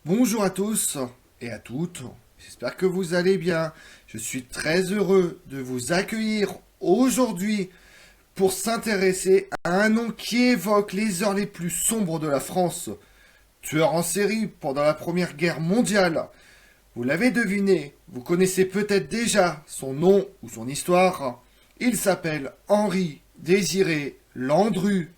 Bonjour à tous et à toutes, j'espère que vous allez bien. Je suis très heureux de vous accueillir aujourd'hui pour s'intéresser à un nom qui évoque les heures les plus sombres de la France. Tueur en série pendant la Première Guerre mondiale. Vous l'avez deviné, vous connaissez peut-être déjà son nom ou son histoire. Il s'appelle Henri Désiré Landru,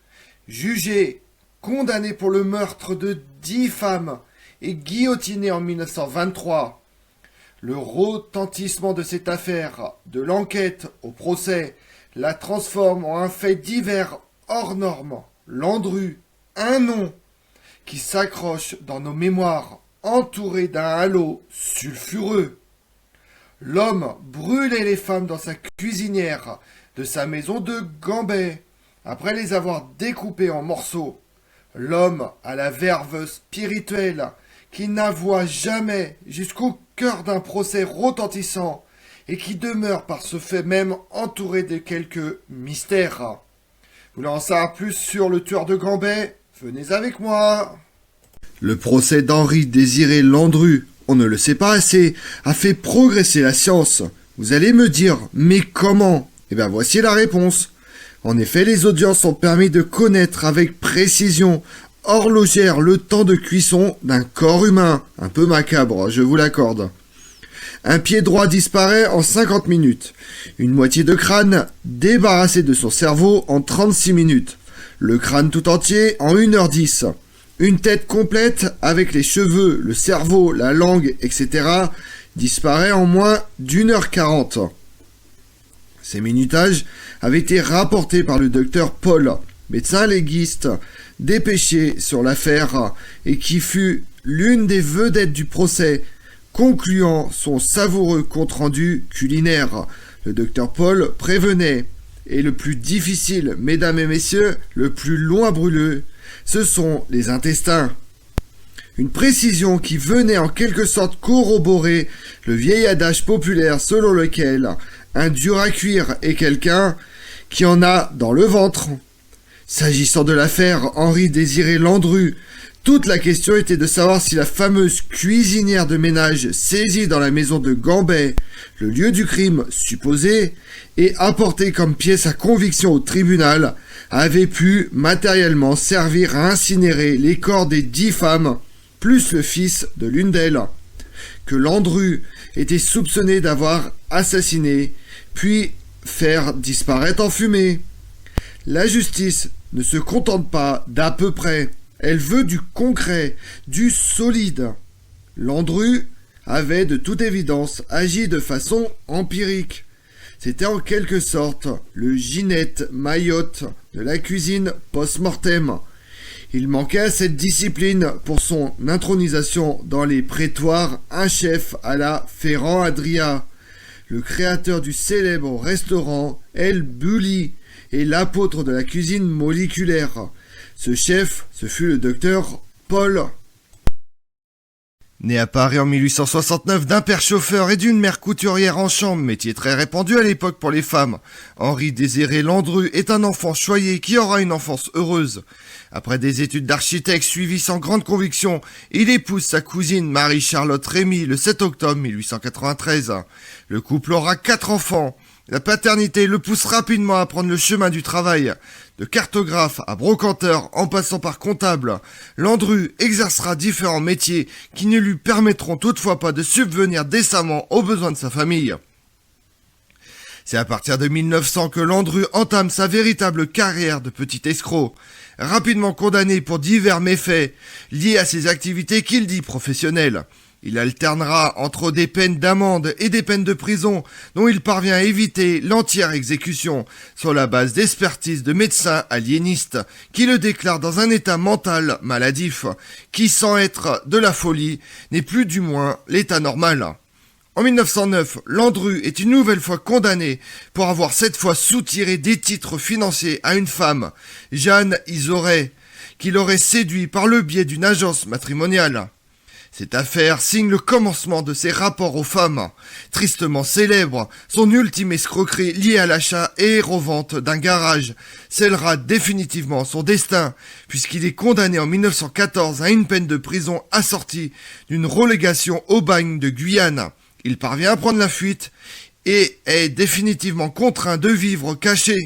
jugé, condamné pour le meurtre de 10 femmes et guillotiné en 1923. Le retentissement de cette affaire, de l'enquête au procès, la transforme en un fait divers hors norme. Landru, un nom qui s'accroche dans nos mémoires, entouré d'un halo sulfureux. L'homme brûlait les femmes dans sa cuisinière de sa maison de Gambais, après les avoir découpées en morceaux. L'homme à la verve spirituelle, qui n'avoua jamais jusqu'au cœur d'un procès retentissant, et qui demeure par ce fait même entouré de quelques mystères. Vous voulez en savoir plus sur le tueur de Gambais? Venez avec moi. Le procès d'Henri Désiré Landru, on ne le sait pas assez, a fait progresser la science. Vous allez me dire, mais comment? Eh bien voici la réponse. En effet, les audiences ont permis de connaître avec précision horlogère le temps de cuisson d'un corps humain. Un peu macabre, je vous l'accorde. Un pied droit disparaît en 50 minutes. Une moitié de crâne débarrassée de son cerveau en 36 minutes. Le crâne tout entier en 1h10. Une tête complète avec les cheveux, le cerveau, la langue, etc. disparaît en moins d'1h40. Ces minutages avaient été rapportés par le docteur Paul, médecin légiste, dépêché sur l'affaire et qui fut l'une des vedettes du procès, concluant son savoureux compte-rendu culinaire. Le docteur Paul prévenait, et le plus difficile, mesdames et messieurs, le plus loin brûleux, ce sont les intestins. Une précision qui venait en quelque sorte corroborer le vieil adage populaire selon lequel un dur à cuire est quelqu'un qui en a dans le ventre. S'agissant de l'affaire Henri Désiré Landru, toute la question était de savoir si la fameuse cuisinière de ménage saisie dans la maison de Gambais, le lieu du crime supposé, et apportée comme pièce à conviction au tribunal, avait pu matériellement servir à incinérer les corps des 10 femmes, plus le fils de l'une d'elles, que Landru était soupçonné d'avoir assassiné, puis faire disparaître en fumée. La justice ne se contente pas d'à peu près, elle veut du concret, du solide. Landru avait de toute évidence agi de façon empirique. C'était en quelque sorte le Ginette Mayotte de la cuisine post-mortem. Il manquait à cette discipline pour son intronisation dans les prétoires un chef à la Ferrand Adria, le créateur du célèbre restaurant El Bulli et l'apôtre de la cuisine moléculaire. Ce chef, ce fut le docteur Paul. Né à Paris en 1869 d'un père chauffeur et d'une mère couturière en chambre, métier très répandu à l'époque pour les femmes, Henri Désiré Landru est un enfant choyé qui aura une enfance heureuse. Après des études d'architecte suivies sans grande conviction, il épouse sa cousine Marie-Charlotte Rémy le 7 octobre 1893. Le couple aura 4 enfants. La paternité le pousse rapidement à prendre le chemin du travail. De cartographe à brocanteur en passant par comptable, Landru exercera différents métiers qui ne lui permettront toutefois pas de subvenir décemment aux besoins de sa famille. C'est à partir de 1900 que Landru entame sa véritable carrière de petit escroc, rapidement condamné pour divers méfaits liés à ses activités qu'il dit professionnelles. Il alternera entre des peines d'amende et des peines de prison dont il parvient à éviter l'entière exécution sur la base d'expertises de médecins aliénistes qui le déclarent dans un état mental maladif qui, sans être de la folie, n'est plus du moins l'état normal. En 1909, Landru est une nouvelle fois condamné pour avoir cette fois soutiré des titres financiers à une femme, Jeanne Isoret, qu'il aurait séduit par le biais d'une agence matrimoniale. Cette affaire signe le commencement de ses rapports aux femmes. Tristement célèbre, son ultime escroquerie liée à l'achat et revente d'un garage scellera définitivement son destin, puisqu'il est condamné en 1914 à une peine de prison assortie d'une relégation au bagne de Guyane. Il parvient à prendre la fuite et est définitivement contraint de vivre caché.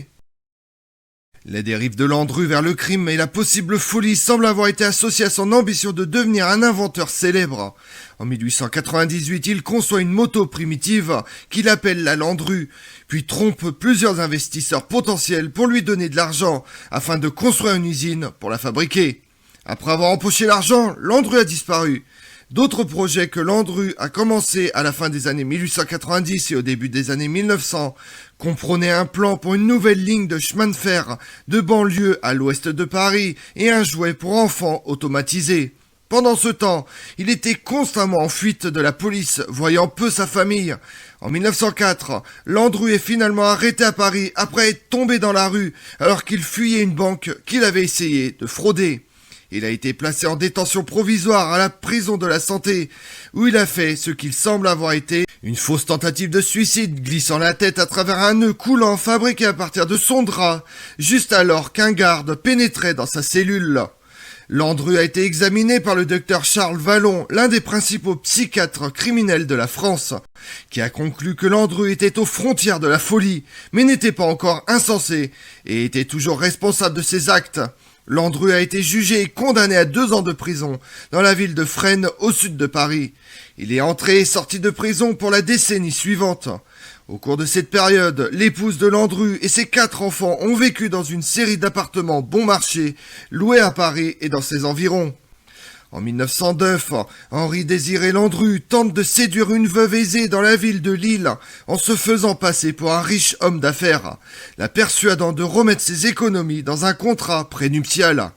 Les dérives de Landru vers le crime et la possible folie semblent avoir été associées à son ambition de devenir un inventeur célèbre. En 1898, il conçoit une moto primitive qu'il appelle la Landru, puis trompe plusieurs investisseurs potentiels pour lui donner de l'argent afin de construire une usine pour la fabriquer. Après avoir empoché l'argent, Landru a disparu. D'autres projets que Landru a commencé à la fin des années 1890 et au début des années 1900 comprenaient un plan pour une nouvelle ligne de chemin de fer de banlieue à l'ouest de Paris et un jouet pour enfants automatisé. Pendant ce temps, il était constamment en fuite de la police, voyant peu sa famille. En 1904, Landru est finalement arrêté à Paris après être tombé dans la rue alors qu'il fuyait une banque qu'il avait essayé de frauder. Il a été placé en détention provisoire à la prison de la Santé, où il a fait ce qu'il semble avoir été une fausse tentative de suicide, glissant la tête à travers un nœud coulant fabriqué à partir de son drap, juste alors qu'un garde pénétrait dans sa cellule. Landru a été examiné par le docteur Charles Vallon, l'un des principaux psychiatres criminels de la France, qui a conclu que Landru était aux frontières de la folie, mais n'était pas encore insensé, et était toujours responsable de ses actes. Landru a été jugé et condamné à 2 ans de prison dans la ville de Fresnes, au sud de Paris. Il est entré et sorti de prison pour la décennie suivante. Au cours de cette période, l'épouse de Landru et ses 4 enfants ont vécu dans une série d'appartements bon marché, loués à Paris et dans ses environs. En 1909, Henri-Désiré Landru tente de séduire une veuve aisée dans la ville de Lille en se faisant passer pour un riche homme d'affaires, la persuadant de remettre ses économies dans un contrat prénuptial.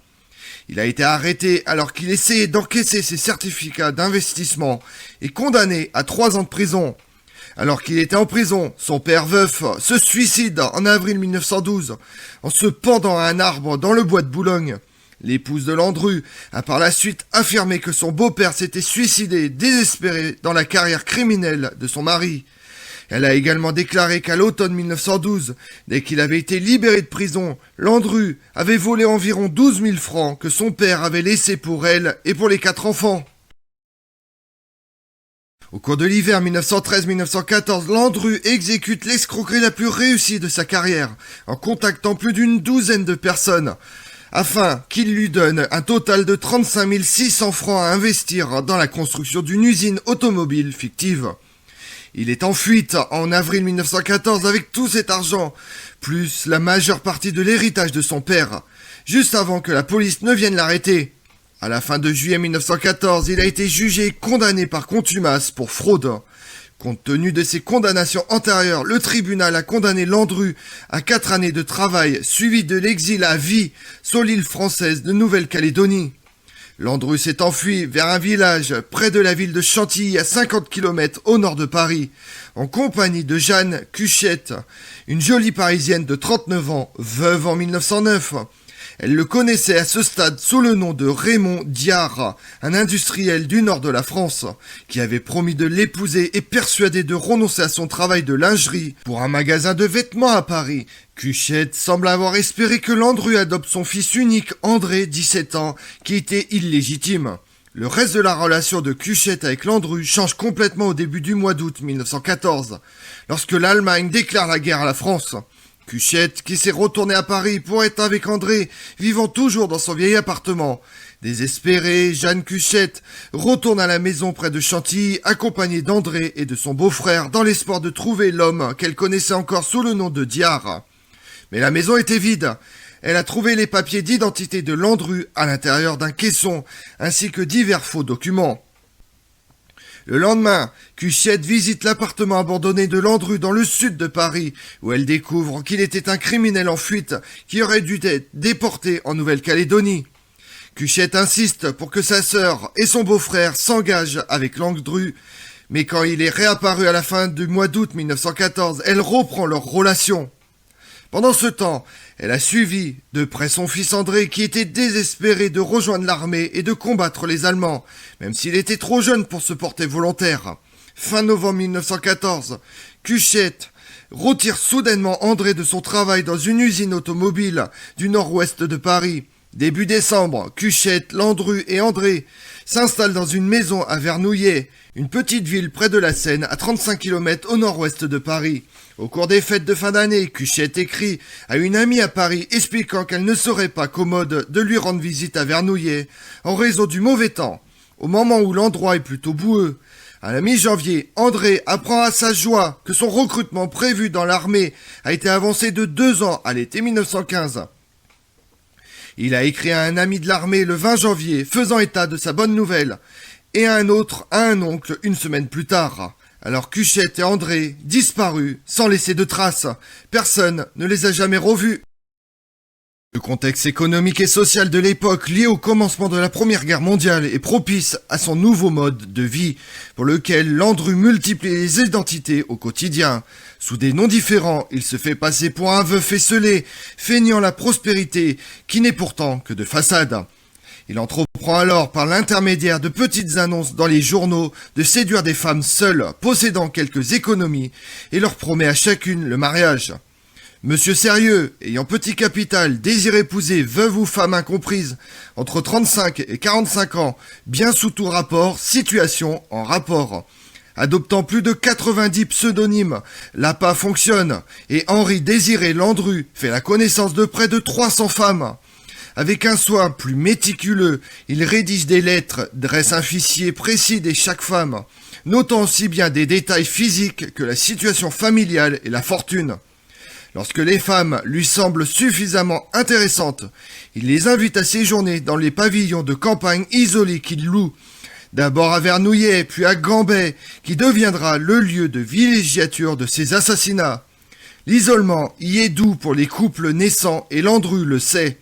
Il a été arrêté alors qu'il essayait d'encaisser ses certificats d'investissement et condamné à 3 ans de prison. Alors qu'il était en prison, son père veuf se suicide en avril 1912 en se pendant à un arbre dans le bois de Boulogne. L'épouse de Landru a par la suite affirmé que son beau-père s'était suicidé désespéré dans la carrière criminelle de son mari. Elle a également déclaré qu'à l'automne 1912, dès qu'il avait été libéré de prison, Landru avait volé environ 12 000 francs que son père avait laissés pour elle et pour les 4 enfants. Au cours de l'hiver 1913-1914, Landru exécute l'escroquerie la plus réussie de sa carrière, en contactant plus d'une douzaine de personnes, afin qu'il lui donne un total de 35 600 francs à investir dans la construction d'une usine automobile fictive. Il est en fuite en avril 1914 avec tout cet argent, plus la majeure partie de l'héritage de son père, juste avant que la police ne vienne l'arrêter. À la fin de juillet 1914, il a été jugé et condamné par contumace pour fraude. Compte tenu de ses condamnations antérieures, le tribunal a condamné Landru à 4 années de travail, suivi de l'exil à vie sur l'île française de Nouvelle-Calédonie. Landru s'est enfui vers un village près de la ville de Chantilly à 50 km au nord de Paris, en compagnie de Jeanne Cuchette, une jolie parisienne de 39 ans, veuve en 1909. Elle le connaissait à ce stade sous le nom de Raymond Diard, un industriel du nord de la France, qui avait promis de l'épouser et persuadé de renoncer à son travail de lingerie pour un magasin de vêtements à Paris. Cuchette semble avoir espéré que Landru adopte son fils unique, André, 17 ans, qui était illégitime. Le reste de la relation de Cuchette avec Landru change complètement au début du mois d'août 1914, lorsque l'Allemagne déclare la guerre à la France. Cuchette, qui s'est retourné à Paris pour être avec André, vivant toujours dans son vieil appartement. Désespérée, Jeanne Cuchette retourne à la maison près de Chantilly, accompagnée d'André et de son beau-frère, dans l'espoir de trouver l'homme qu'elle connaissait encore sous le nom de Diard. Mais la maison était vide. Elle a trouvé les papiers d'identité de Landru à l'intérieur d'un caisson, ainsi que divers faux documents. Le lendemain, Cuchette visite l'appartement abandonné de Landru dans le sud de Paris, où elle découvre qu'il était un criminel en fuite qui aurait dû être déporté en Nouvelle-Calédonie. Cuchette insiste pour que sa sœur et son beau-frère s'engagent avec Landru, mais quand il est réapparu à la fin du mois d'août 1914, elle reprend leur relation. Pendant ce temps, elle a suivi de près son fils André qui était désespéré de rejoindre l'armée et de combattre les Allemands, même s'il était trop jeune pour se porter volontaire. Fin novembre 1914, Cuchette retire soudainement André de son travail dans une usine automobile du nord-ouest de Paris. Début décembre, Cuchette, Landru et André s'installent dans une maison à Vernouillet, une petite ville près de la Seine à 35 km au nord-ouest de Paris. Au cours des fêtes de fin d'année, Cuchette écrit à une amie à Paris expliquant qu'elle ne serait pas commode de lui rendre visite à Vernouillet en raison du mauvais temps, au moment où l'endroit est plutôt boueux. À la mi-janvier, André apprend à sa joie que son recrutement prévu dans l'armée a été avancé de 2 ans à l'été 1915. Il a écrit à un ami de l'armée le 20 janvier, faisant état de sa bonne nouvelle, et à un autre, à un oncle, une semaine plus tard. Alors Cuchette et André, disparus, sans laisser de traces. Personne ne les a jamais revus. Le contexte économique et social de l'époque lié au commencement de la Première Guerre mondiale est propice à son nouveau mode de vie, pour lequel Landru multiplie les identités au quotidien. Sous des noms différents, il se fait passer pour un veuf esselé, feignant la prospérité, qui n'est pourtant que de façade. Il entreprend alors, par l'intermédiaire de petites annonces dans les journaux, de séduire des femmes seules, possédant quelques économies, et leur promet à chacune le mariage. Monsieur sérieux, ayant petit capital, désire épouser veuve ou femme incomprise, entre 35 et 45 ans, bien sous tout rapport, situation en rapport. Adoptant plus de 90 pseudonymes, l'appât fonctionne, et Henri Désiré Landru fait la connaissance de près de 300 femmes. Avec un soin plus méticuleux, il rédige des lettres, dresse un fichier précis de chaque femme, notant aussi bien des détails physiques que la situation familiale et la fortune. Lorsque les femmes lui semblent suffisamment intéressantes, il les invite à séjourner dans les pavillons de campagne isolés qu'il loue. D'abord à Vernouillet, puis à Gambais, qui deviendra le lieu de villégiature de ses assassinats. L'isolement y est doux pour les couples naissants et Landru le sait.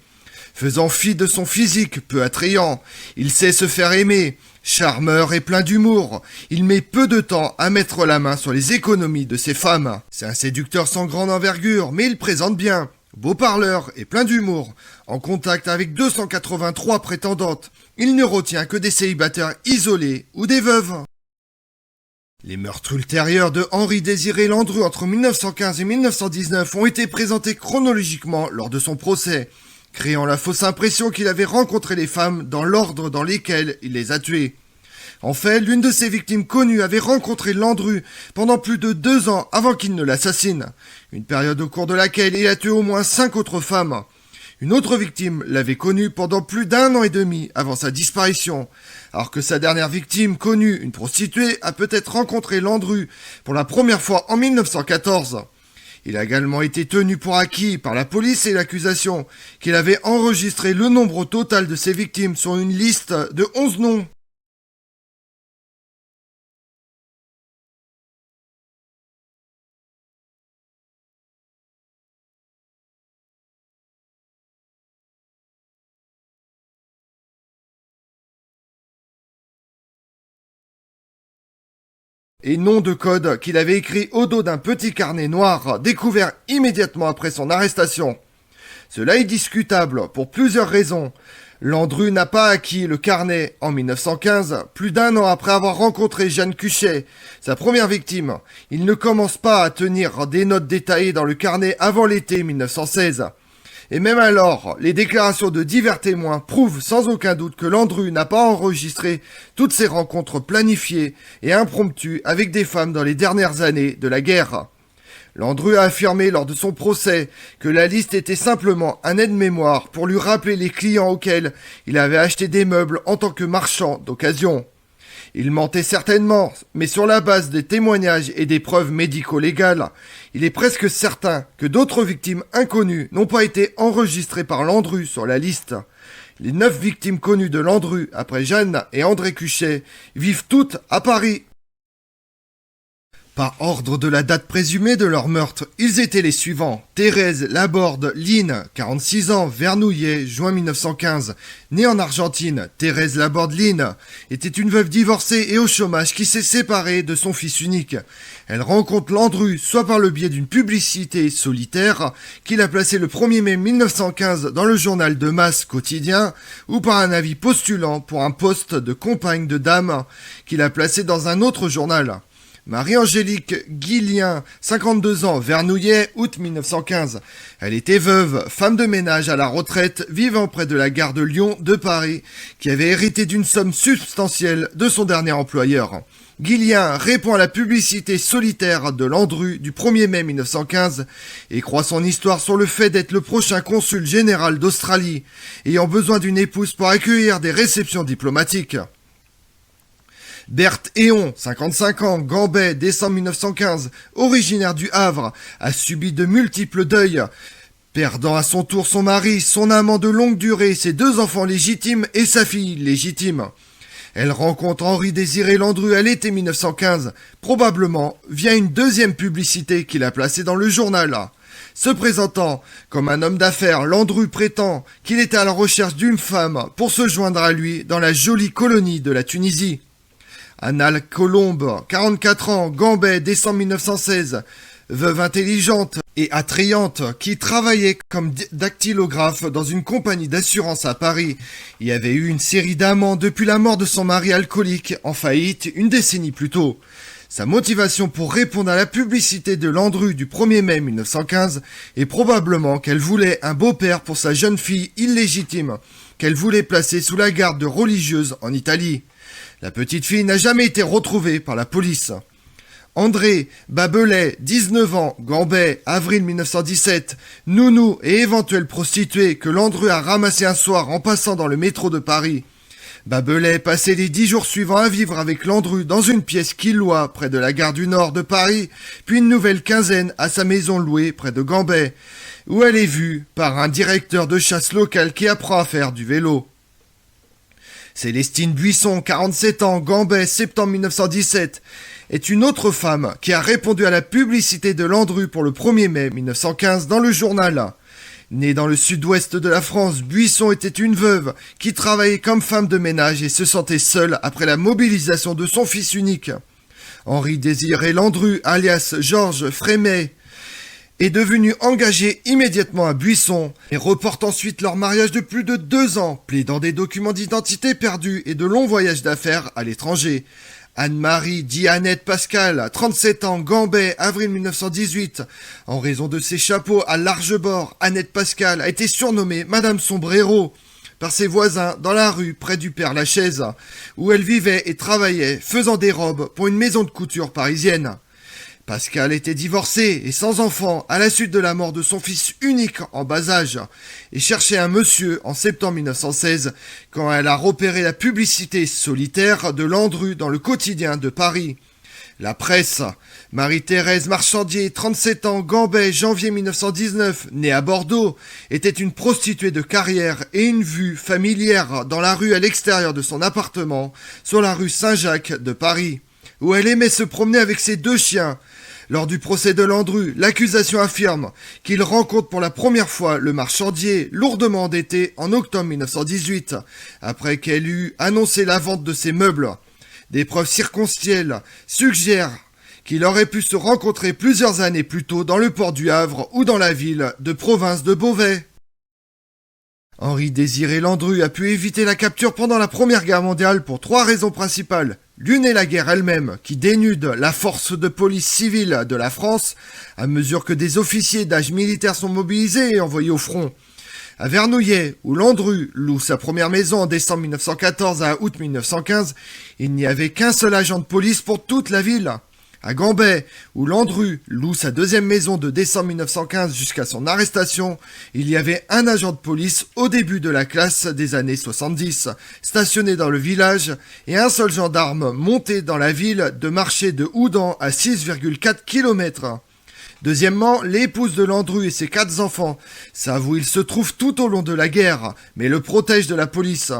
Faisant fi de son physique peu attrayant, il sait se faire aimer. Charmeur et plein d'humour, il met peu de temps à mettre la main sur les économies de ses femmes. C'est un séducteur sans grande envergure, mais il présente bien. Beau parleur et plein d'humour, en contact avec 283 prétendantes, il ne retient que des célibataires isolés ou des veuves. Les meurtres ultérieurs de Henri Désiré Landru entre 1915 et 1919 ont été présentés chronologiquement lors de son procès, créant la fausse impression qu'il avait rencontré les femmes dans l'ordre dans lesquels il les a tuées. En fait, l'une de ses victimes connues avait rencontré Landru pendant plus de 2 ans avant qu'il ne l'assassine, une période au cours de laquelle il a tué au moins 5 autres femmes. Une autre victime l'avait connu pendant plus d'1 an et demi avant sa disparition, alors que sa dernière victime connue, une prostituée, a peut-être rencontré Landru pour la première fois en 1914. Il a également été tenu pour acquis par la police et l'accusation qu'il avait enregistré le nombre total de ses victimes sur une liste de 11 noms. Et nom de code qu'il avait écrit au dos d'un petit carnet noir, découvert immédiatement après son arrestation. Cela est discutable pour plusieurs raisons. Landru n'a pas acquis le carnet en 1915, plus d'1 an après avoir rencontré Jeanne Cuchet, sa première victime. Il ne commence pas à tenir des notes détaillées dans le carnet avant l'été 1916. Et même alors, les déclarations de divers témoins prouvent sans aucun doute que Landru n'a pas enregistré toutes ses rencontres planifiées et impromptues avec des femmes dans les dernières années de la guerre. Landru a affirmé lors de son procès que la liste était simplement un aide-mémoire pour lui rappeler les clients auxquels il avait acheté des meubles en tant que marchand d'occasion. Il mentait certainement, mais sur la base des témoignages et des preuves médico-légales, il est presque certain que d'autres victimes inconnues n'ont pas été enregistrées par Landru sur la liste. Les 9 victimes connues de Landru, après Jeanne et André Cuchet, vivent toutes à Paris. Par ordre de la date présumée de leur meurtre, ils étaient les suivants. Thérèse Laborde Line, 46 ans, Vernouillet, juin 1915. Née en Argentine, Thérèse Laborde Line était une veuve divorcée et au chômage qui s'est séparée de son fils unique. Elle rencontre Landru soit par le biais d'une publicité solitaire qu'il a placée le 1er mai 1915 dans le journal de masse quotidien ou par un avis postulant pour un poste de compagne de dame qu'il a placé dans un autre journal. Marie-Angélique Guillien, 52 ans, Vernouillet, août 1915. Elle était veuve, femme de ménage à la retraite, vivant près de la gare de Lyon de Paris, qui avait hérité d'une somme substantielle de son dernier employeur. Guillien répond à la publicité solitaire de Landru du 1er mai 1915 et croit son histoire sur le fait d'être le prochain consul général d'Australie, ayant besoin d'une épouse pour accueillir des réceptions diplomatiques. Berthe Héon, 55 ans, Gambais, décembre 1915, originaire du Havre, a subi de multiples deuils, perdant à son tour son mari, son amant de longue durée, ses 2 enfants légitimes et sa fille légitime. Elle rencontre Henri-Désiré Landru à l'été 1915, probablement via une deuxième publicité qu'il a placée dans le journal. Se présentant comme un homme d'affaires, Landru prétend qu'il était à la recherche d'une femme pour se joindre à lui dans la jolie colonie de la Tunisie. Annal Colombe, 44 ans, Gambais, décembre 1916, veuve intelligente et attrayante qui travaillait comme dactylographe dans une compagnie d'assurance à Paris et avait eu une série d'amants depuis la mort de son mari alcoolique en faillite une décennie plus tôt. Sa motivation pour répondre à la publicité de Landru du 1er mai 1915 est probablement qu'elle voulait un beau-père pour sa jeune fille illégitime, qu'elle voulait placer sous la garde de religieuses en Italie. La petite fille n'a jamais été retrouvée par la police. André Babelet, 19 ans, Gambais, avril 1917, nounou et éventuelle prostituée que Landru a ramassé un soir en passant dans le métro de Paris. Babelet passait les 10 jours suivants à vivre avec Landru dans une pièce qu'il loua près de la gare du Nord de Paris, puis une nouvelle quinzaine à sa maison louée près de Gambais, où elle est vue par un directeur de chasse local qui apprend à faire du vélo. Célestine Buisson, 47 ans, Gambais, septembre 1917, est une autre femme qui a répondu à la publicité de Landru pour le 1er mai 1915 dans le journal. Née dans le sud-ouest de la France, Buisson était une veuve qui travaillait comme femme de ménage et se sentait seule après la mobilisation de son fils unique. Henri-Désiré Landru, alias Georges Frémet, est devenu engagé immédiatement à Buisson et reporte ensuite leur mariage de plus de 2 ans, plaidant des documents d'identité perdus et de longs voyages d'affaires à l'étranger. Anne-Marie dit Annette Pascal, 37 ans, Gambais, avril 1918. En raison de ses chapeaux à large bord, Annette Pascal a été surnommée Madame Sombrero par ses voisins dans la rue près du Père-Lachaise, où elle vivait et travaillait, faisant des robes pour une maison de couture parisienne. Pascal était divorcée et sans enfant à la suite de la mort de son fils unique en bas âge et cherchait un monsieur en septembre 1916 quand elle a repéré la publicité solitaire de Landru dans le quotidien de Paris. La presse, Marie-Thérèse Marchandier, 37 ans, Gambais, janvier 1919, née à Bordeaux, était une prostituée de carrière et une vue familière dans la rue à l'extérieur de son appartement sur la rue Saint-Jacques de Paris, où elle aimait se promener avec ses 2 chiens. Lors du procès de Landru, l'accusation affirme qu'il rencontre pour la première fois le marchandier lourdement endetté en octobre 1918, après qu'elle eut annoncé la vente de ses meubles. Des preuves circonstancielles suggèrent qu'il aurait pu se rencontrer plusieurs années plus tôt dans le port du Havre ou dans la ville de province de Beauvais. Henri-Désiré Landru a pu éviter la capture pendant la Première Guerre mondiale pour 3 raisons principales. L'une est la guerre elle-même, qui dénude la force de police civile de la France à mesure que des officiers d'âge militaire sont mobilisés et envoyés au front. À Vernouillet, où Landru loue sa première maison en décembre 1914 à août 1915, il n'y avait qu'un seul agent de police pour toute la ville. À Gambais, où Landru loue sa deuxième maison de décembre 1915 jusqu'à son arrestation, il y avait un agent de police au début de la classe des années 70, stationné dans le village, et un seul gendarme monté dans la ville de Marché de Houdan à 6,4 km. Deuxièmement, l'épouse de Landru et ses 4 enfants savent où ils se trouvent tout au long de la guerre, mais le protègent de la police.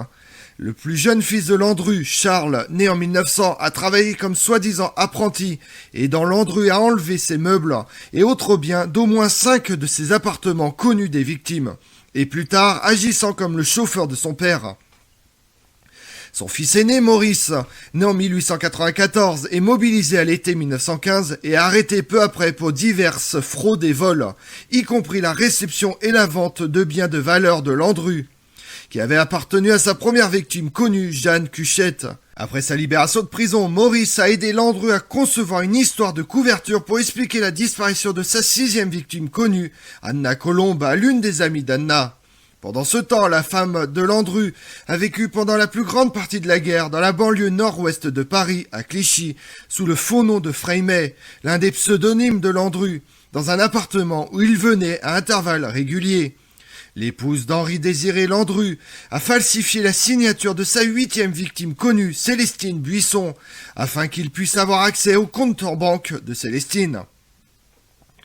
Le plus jeune fils de Landru, Charles, né en 1900, a travaillé comme soi-disant apprenti, aidant Landru à enlever ses meubles et autres biens d'au moins 5 de ses appartements connus des victimes, et plus tard agissant comme le chauffeur de son père. Son fils aîné, Maurice, né en 1894, est mobilisé à l'été 1915 et arrêté peu après pour diverses fraudes et vols, y compris la réception et la vente de biens de valeur de Landru, qui avait appartenu à sa première victime connue, Jeanne Cuchette. Après sa libération de prison, Maurice a aidé Landru à concevoir une histoire de couverture pour expliquer la disparition de sa 6e victime connue, Anna Colombe, à l'une des amies d'Anna. Pendant ce temps, la femme de Landru a vécu pendant la plus grande partie de la guerre dans la banlieue nord-ouest de Paris, à Clichy, sous le faux nom de Freimet, l'un des pseudonymes de Landru, dans un appartement où il venait à intervalles réguliers. L'épouse d'Henri-Désiré Landru a falsifié la signature de sa 8e victime connue, Célestine Buisson, afin qu'il puisse avoir accès au compte en banque de Célestine.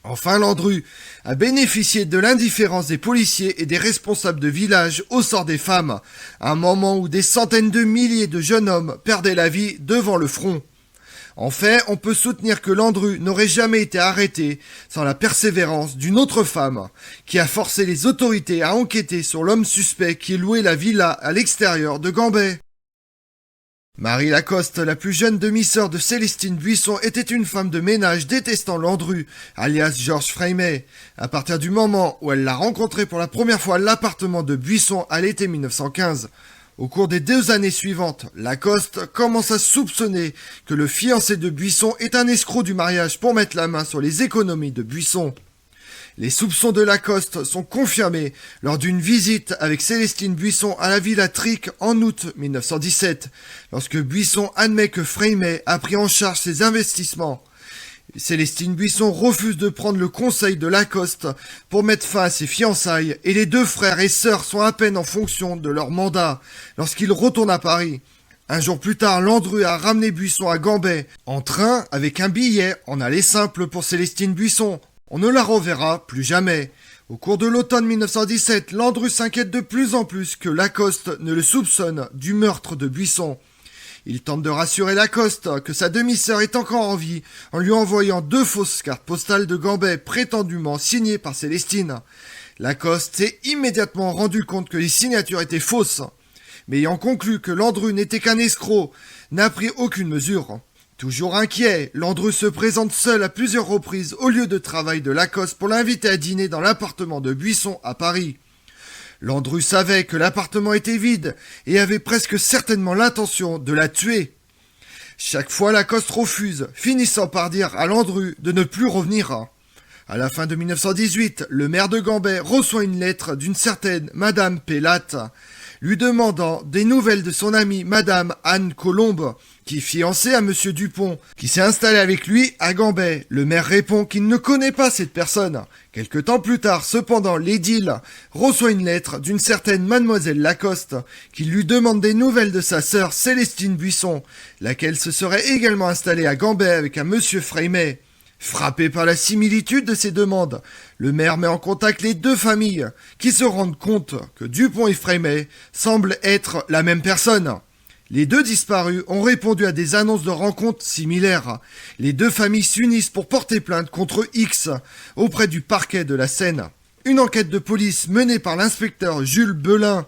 Enfin, Landru a bénéficié de l'indifférence des policiers et des responsables de village au sort des femmes, à un moment où des centaines de milliers de jeunes hommes perdaient la vie devant le front. En fait, on peut soutenir que Landru n'aurait jamais été arrêté sans la persévérance d'une autre femme, qui a forcé les autorités à enquêter sur l'homme suspect qui louait la villa à l'extérieur de Gambet. Marie Lacoste, la plus jeune demi-sœur de Célestine Buisson, était une femme de ménage détestant Landru, alias Georges Freimet, à partir du moment où elle l'a rencontré pour la première fois à l'appartement de Buisson à l'été 1915. Au cours des 2 années suivantes, Lacoste commence à soupçonner que le fiancé de Buisson est un escroc du mariage pour mettre la main sur les économies de Buisson. Les soupçons de Lacoste sont confirmés lors d'une visite avec Célestine Buisson à la Villa Tric en août 1917, lorsque Buisson admet que Freimet a pris en charge ses investissements. Célestine Buisson refuse de prendre le conseil de Lacoste pour mettre fin à ses fiançailles et les 2 frères et sœurs sont à peine en fonction de leur mandat lorsqu'ils retournent à Paris. Un jour plus tard, Landru a ramené Buisson à Gambet en train avec un billet en aller simple pour Célestine Buisson. On ne la reverra plus jamais. Au cours de l'automne 1917, Landru s'inquiète de plus en plus que Lacoste ne le soupçonne du meurtre de Buisson. Il tente de rassurer Lacoste que sa demi-sœur est encore en vie en lui envoyant 2 fausses cartes postales de Gambet prétendument signées par Célestine. Lacoste s'est immédiatement rendu compte que les signatures étaient fausses, mais ayant conclu que Landru n'était qu'un escroc, n'a pris aucune mesure. Toujours inquiet, Landru se présente seul à plusieurs reprises au lieu de travail de Lacoste pour l'inviter à dîner dans l'appartement de Buisson à Paris. Landru savait que l'appartement était vide et avait presque certainement l'intention de la tuer. Chaque fois, Lacoste refuse, finissant par dire à Landru de ne plus revenir. À la fin de 1918, le maire de Gambet reçoit une lettre d'une certaine Madame Pélatte, lui demandant des nouvelles de son amie Madame Anne Colombe, qui est fiancée à Monsieur Dupont, qui s'est installé avec lui à Gambet. Le maire répond qu'il ne connaît pas cette personne. Quelque temps plus tard, cependant, l'édile reçoit une lettre d'une certaine Mademoiselle Lacoste, qui lui demande des nouvelles de sa sœur Célestine Buisson, laquelle se serait également installée à Gambet avec un Monsieur Freimet. Frappé par la similitude de ces demandes, le maire met en contact les 2 familles, qui se rendent compte que Dupont et Freimet semblent être la même personne. Les 2 disparus ont répondu à des annonces de rencontres similaires. Les 2 familles s'unissent pour porter plainte contre X auprès du parquet de la Seine. Une enquête de police menée par l'inspecteur Jules Belin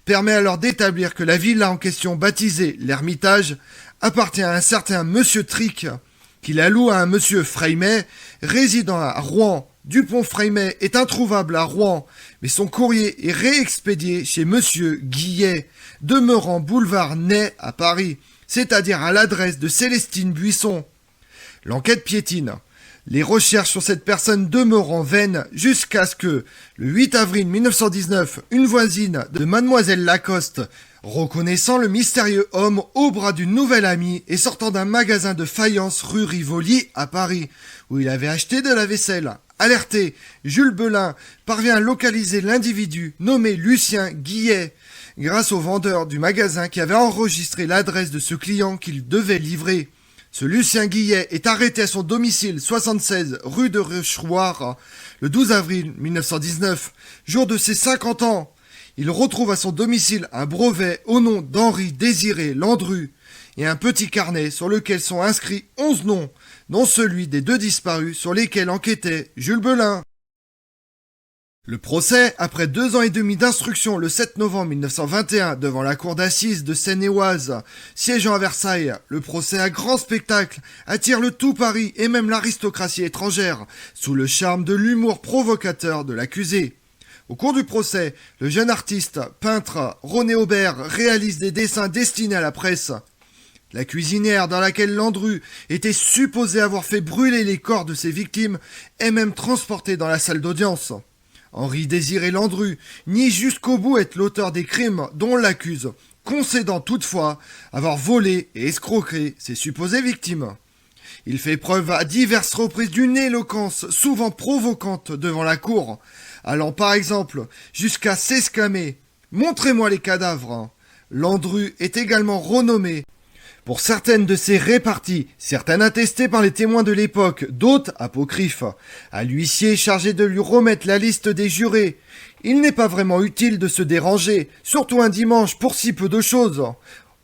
permet alors d'établir que la villa en question, baptisée l'Ermitage, appartient à un certain Monsieur Tric, qui la loue à un Monsieur Freimet, résidant à Rouen. Dupont Freimet est introuvable à Rouen, mais son courrier est réexpédié chez Monsieur Guillet, demeurant boulevard Ney à Paris, c'est-à-dire à l'adresse de Célestine Buisson. L'enquête piétine. Les recherches sur cette personne demeurent en vaine jusqu'à ce que, le 8 avril 1919, une voisine de Mademoiselle Lacoste, reconnaissant le mystérieux homme au bras d'une nouvelle amie et sortant d'un magasin de faïence rue Rivoli à Paris, où il avait acheté de la vaisselle. Alerté, Jules Belin parvient à localiser l'individu nommé Lucien Guillet, grâce au vendeur du magasin qui avait enregistré l'adresse de ce client qu'il devait livrer. Ce Lucien Guillet est arrêté à son domicile 76 rue de Rochechouart le 12 avril 1919, jour de ses 50 ans. il retrouve à son domicile un brevet au nom d'Henri Désiré Landru et un petit carnet sur lequel sont inscrits 11 noms, dont celui des 2 disparus sur lesquels enquêtait Jules Belin. Le procès, après 2 ans et demi d'instruction le 7 novembre 1921 devant la cour d'assises de Seine-et-Oise, siégeant à Versailles, le procès à grand spectacle attire le tout Paris et même l'aristocratie étrangère, sous le charme de l'humour provocateur de l'accusé. Au cours du procès, le jeune artiste, peintre René Aubert réalise des dessins destinés à la presse. La cuisinière dans laquelle Landru était supposé avoir fait brûler les corps de ses victimes est même transportée dans la salle d'audience. Henri Désiré Landru nie jusqu'au bout être l'auteur des crimes dont on l'accuse, concédant toutefois avoir volé et escroqué ses supposées victimes. Il fait preuve à diverses reprises d'une éloquence souvent provocante devant la cour, allant par exemple jusqu'à s'exclamer « Montrez-moi les cadavres !» Landru est également renommé pour certaines de ses réparties, certaines attestées par les témoins de l'époque, d'autres apocryphes, à l'huissier chargé de lui remettre la liste des jurés. Il n'est pas vraiment utile de se déranger, surtout un dimanche pour si peu de choses.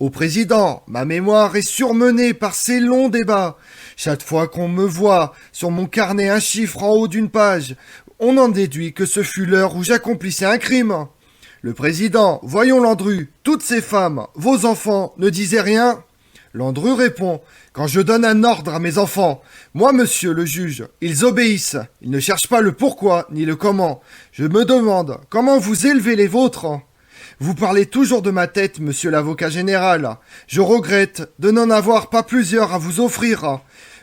Au président, ma mémoire est surmenée par ces longs débats. Chaque fois qu'on me voit sur mon carnet un chiffre en haut d'une page, on en déduit que ce fut l'heure où j'accomplissais un crime. Le président, voyons Landru, toutes ces femmes, vos enfants, ne disaient rien ? Landru répond « Quand je donne un ordre à mes enfants, moi, monsieur le juge, ils obéissent. Ils ne cherchent pas le pourquoi ni le comment. Je me demande comment vous élevez les vôtres. Vous parlez toujours de ma tête, monsieur l'avocat général. Je regrette de n'en avoir pas plusieurs à vous offrir.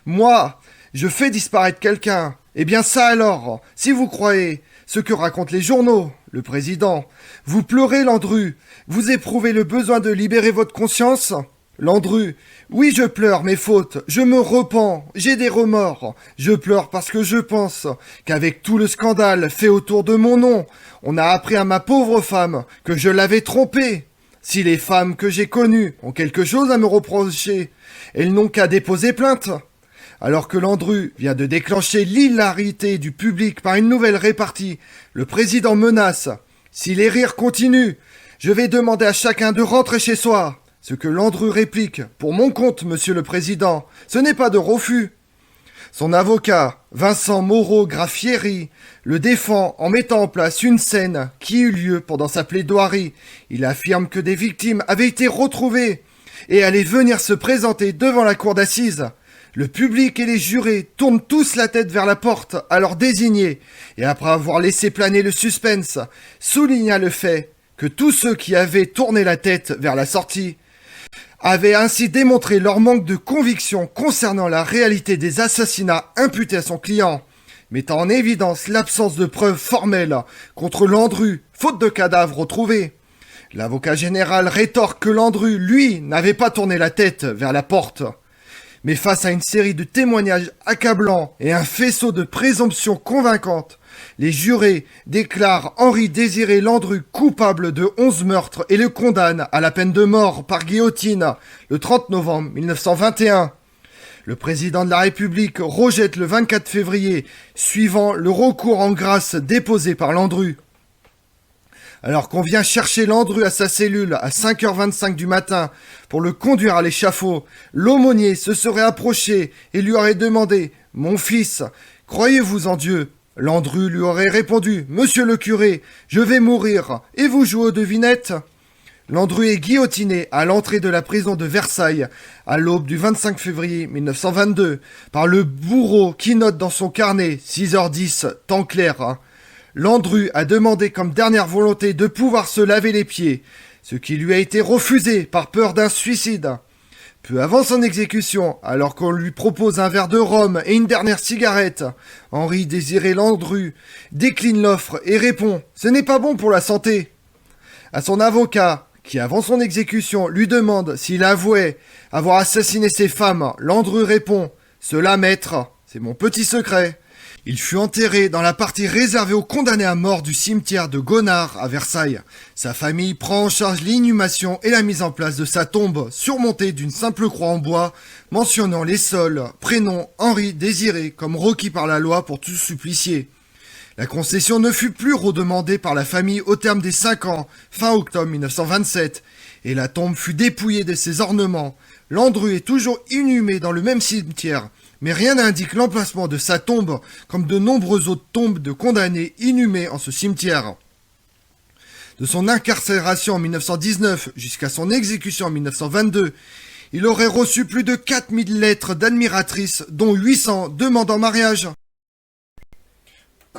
Moi, je fais disparaître quelqu'un. Eh bien ça alors, si vous croyez ce que racontent les journaux, le président. Vous pleurez, Landru. Vous éprouvez le besoin de libérer votre conscience ? Landru, oui je pleure mes fautes, je me repens, j'ai des remords. Je pleure parce que je pense qu'avec tout le scandale fait autour de mon nom, on a appris à ma pauvre femme que je l'avais trompée. Si les femmes que j'ai connues ont quelque chose à me reprocher, elles n'ont qu'à déposer plainte. Alors que Landru vient de déclencher l'hilarité du public par une nouvelle répartie, le président menace. Si les rires continuent, je vais demander à chacun de rentrer chez soi. Ce que Landru réplique, pour mon compte, monsieur le président, ce n'est pas de refus. Son avocat, Vincent Moreau-Graffieri, le défend en mettant en place une scène qui eut lieu pendant sa plaidoirie. Il affirme que des victimes avaient été retrouvées et allaient venir se présenter devant la cour d'assises. Le public et les jurés tournent tous la tête vers la porte à leur désigner et après avoir laissé planer le suspense, souligna le fait que tous ceux qui avaient tourné la tête vers la sortie avaient ainsi démontré leur manque de conviction concernant la réalité des assassinats imputés à son client, mettant en évidence l'absence de preuves formelles contre Landru, faute de cadavres retrouvés. L'avocat général rétorque que Landru, lui, n'avait pas tourné la tête vers la porte. Mais face à une série de témoignages accablants et un faisceau de présomptions convaincantes, les jurés déclarent Henri Désiré Landru coupable de 11 meurtres et le condamnent à la peine de mort par guillotine le 30 novembre 1921. Le président de la République rejette le 24 février suivant le recours en grâce déposé par Landru. Alors qu'on vient chercher Landru à sa cellule à 5h25 du matin pour le conduire à l'échafaud, l'aumônier se serait approché et lui aurait demandé « Mon fils, croyez-vous en Dieu ?» Landru lui aurait répondu « Monsieur le curé, je vais mourir, et vous jouez aux devinettes ?» Landru est guillotiné à l'entrée de la prison de Versailles à l'aube du 25 février 1922 par le bourreau qui note dans son carnet 6h10, temps clair. Landru a demandé comme dernière volonté de pouvoir se laver les pieds, ce qui lui a été refusé par peur d'un suicide. Peu avant son exécution, alors qu'on lui propose un verre de rhum et une dernière cigarette, Henri Désiré Landru décline l'offre et répond « Ce n'est pas bon pour la santé ». À son avocat, qui avant son exécution lui demande s'il avouait avoir assassiné ses femmes, Landru répond « Cela, maître, c'est mon petit secret ». Il fut enterré dans la partie réservée aux condamnés à mort du cimetière de Gonard à Versailles. Sa famille prend en charge l'inhumation et la mise en place de sa tombe, surmontée d'une simple croix en bois, mentionnant les seuls prénoms Henri Désiré comme requis par la loi pour tout supplicié. La concession ne fut plus redemandée par la famille au terme des 5 ans, fin octobre 1927, et la tombe fut dépouillée de ses ornements. Landru est toujours inhumé dans le même cimetière, mais rien n'indique l'emplacement de sa tombe, comme de nombreuses autres tombes de condamnés inhumés en ce cimetière. De son incarcération en 1919 jusqu'à son exécution en 1922, il aurait reçu plus de 4000 lettres d'admiratrices, dont 800 demandant mariage.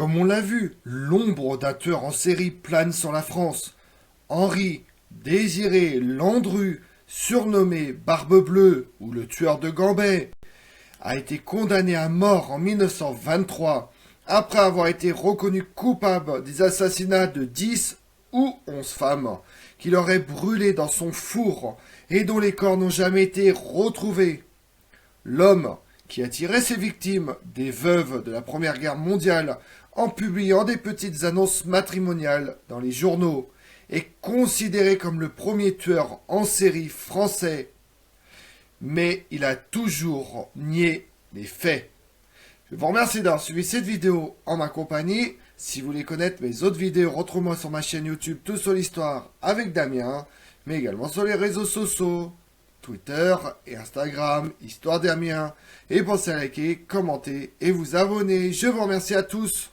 Comme on l'a vu, l'ombre d'un tueur en série plane sur la France. Henri Désiré Landru, surnommé Barbe Bleue ou le tueur de Gambais, a été condamné à mort en 1923 après avoir été reconnu coupable des assassinats de 10 ou 11 femmes qu'il aurait brûlées dans son four et dont les corps n'ont jamais été retrouvés. L'homme qui a tiré ses victimes des veuves de la Première Guerre mondiale en publiant des petites annonces matrimoniales dans les journaux est considéré comme le premier tueur en série français. Mais il a toujours nié les faits. Je vous remercie d'avoir suivi cette vidéo en ma compagnie. Si vous voulez connaître mes autres vidéos, retrouvez-moi sur ma chaîne YouTube Tout sur l'Histoire avec Damien, mais également sur les réseaux sociaux, Twitter et Instagram, Histoire Damien. Et pensez à liker, commenter et vous abonner. Je vous remercie à tous.